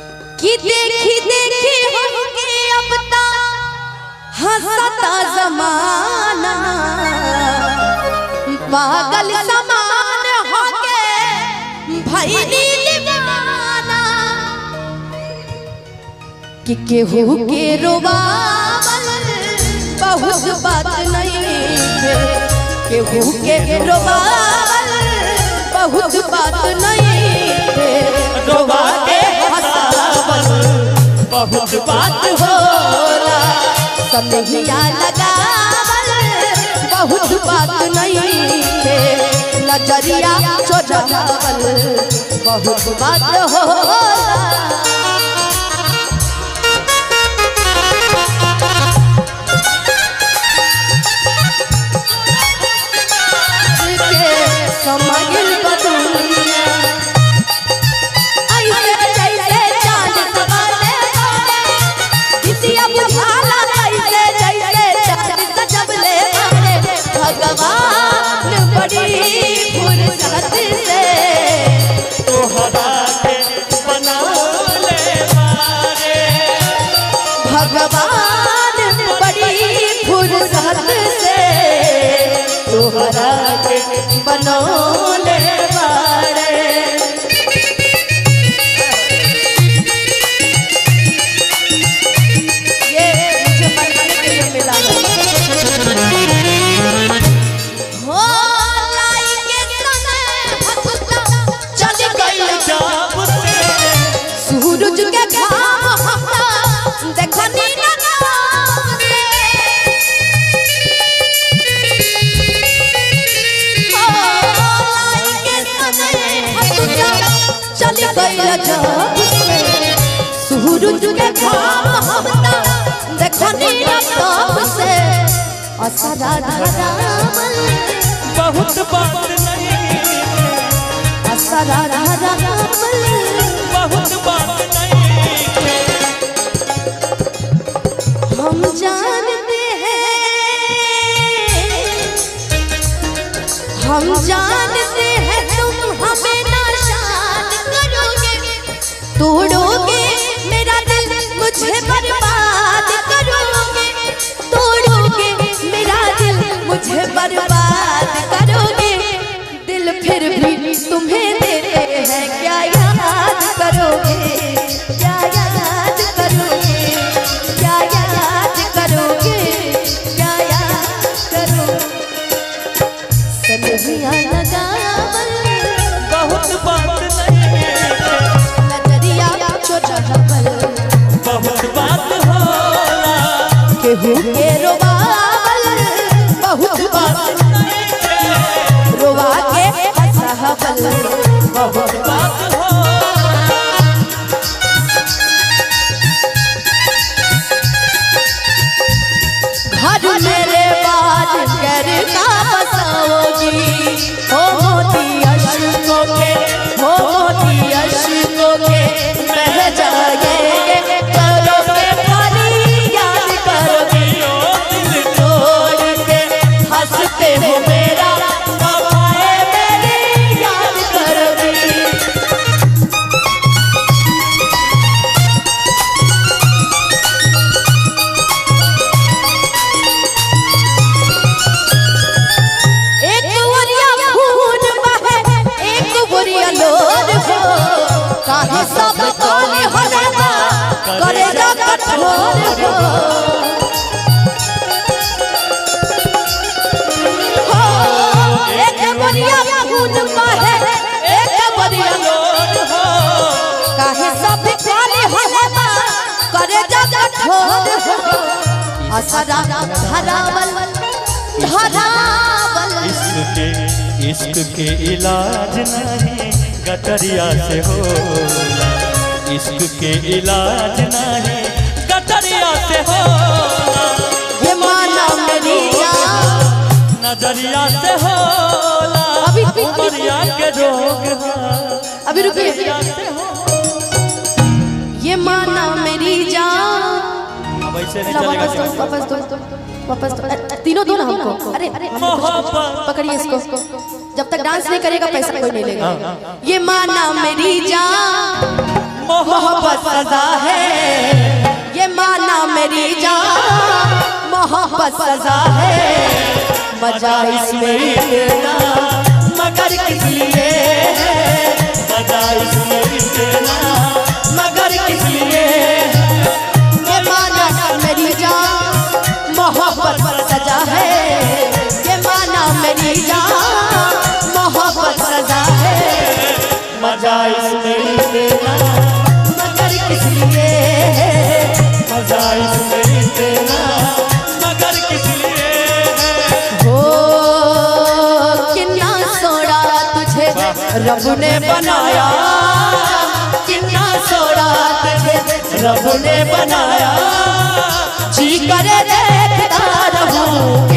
कि देखी देखी हमके अब ता हंसता जमाना पागल समान होके भइनी दीवाना कि केहू के रोवावल बहुत बात नहीं है केहू के रोवावल बहुत बात नहीं है रोवा के हंसावल बहुत बात होला कन्हैया लगावल बहुत बात नहीं है नजरिया चोरावल बहुत बात होला समझल बदुनिया ऐसे जैसे चांद सवाले दिसिया बुझाला ऐसे जैसे चांद सजबले भगवान बड़ी फुर्सत से तोहरा के बनौले मारे भगवान बड़ी फुर्सत से तोहरा के बनौले बारे ये मुझे बनाने के लिए मिला हो लाई के समय भक्ता चल गई जब से सूरज के घाम हमरा देखनी ना चली गई जब से सूरज के घाम हमरा देखनी ना तब से असरा धरावल बहुत बात नहीं असरा धरावल बहुत बात नहीं हम जानते हैं तुम हमें नाशाद करोगे तोड़ोगे मेरा दिल मुझे बर्बाद करोगे तोड़ोगे मेरा दिल मुझे बर्बाद करोगे दिल फिर भी तुम्हें देते हैं क्या याद करोगे क्या याद करोगे क्या याद करोगे क्या याद करोगे सनहिया लगावल बहुत बात नहीं नजरिया चोरावल बहुत बात होला केहू के रोवावल बहुत बात रोवा के हंसावल बहुत बात होला घर मेरे बाज कर का बसाओगी हो मोती अशकों के हो मोती अशकों के बह जाएंगे करोगे पानी याद करोगे दिल तोड़ के हंसते हो मेरा वफाए मेरी याद करोगे काहे सब काले हलवा करेगा कठोर हो एक बरिया खून बहे एक बरिया लोड हो काहे सब काले हलवा करेगा कठोर हो असरा धरावल इश्क के इलाज नहीं गटरिया से होला इश्क के इलाज नहीं गटरिया से होला ये माना मेरी जान नजरिया से होला अभी नजरिया के रोग अभी रुकिए ये माना मेरी जान अब ऐसे नहीं चलेगा वापस दो तीनों दो ना हमको। अरे मोहब्बत पकड़िए इसको, जब तक डांस नहीं करेगा पैसा कोई नहीं लेगा। ये माना मेरी जान मोहब्बत सजा है, ये माना मेरी जान मोहब्बत सजा है, मजा इसमें लेना मगर किस लिए, मजा इसमें तेरा मगर किस लिए, ये माना मेरी जान मोहब्बत सजा है, ये माना मेरी जान मोहब्बत सजा है, मजा इसमें तेरा मगर किस लिए, मजा इसमें तेरा मगर किस लिए। हो कितना सोड़ा तुझे रब ने बनाया, कितना सोड़ा तुझे रब ने बनाया, जी करे देखता रहूं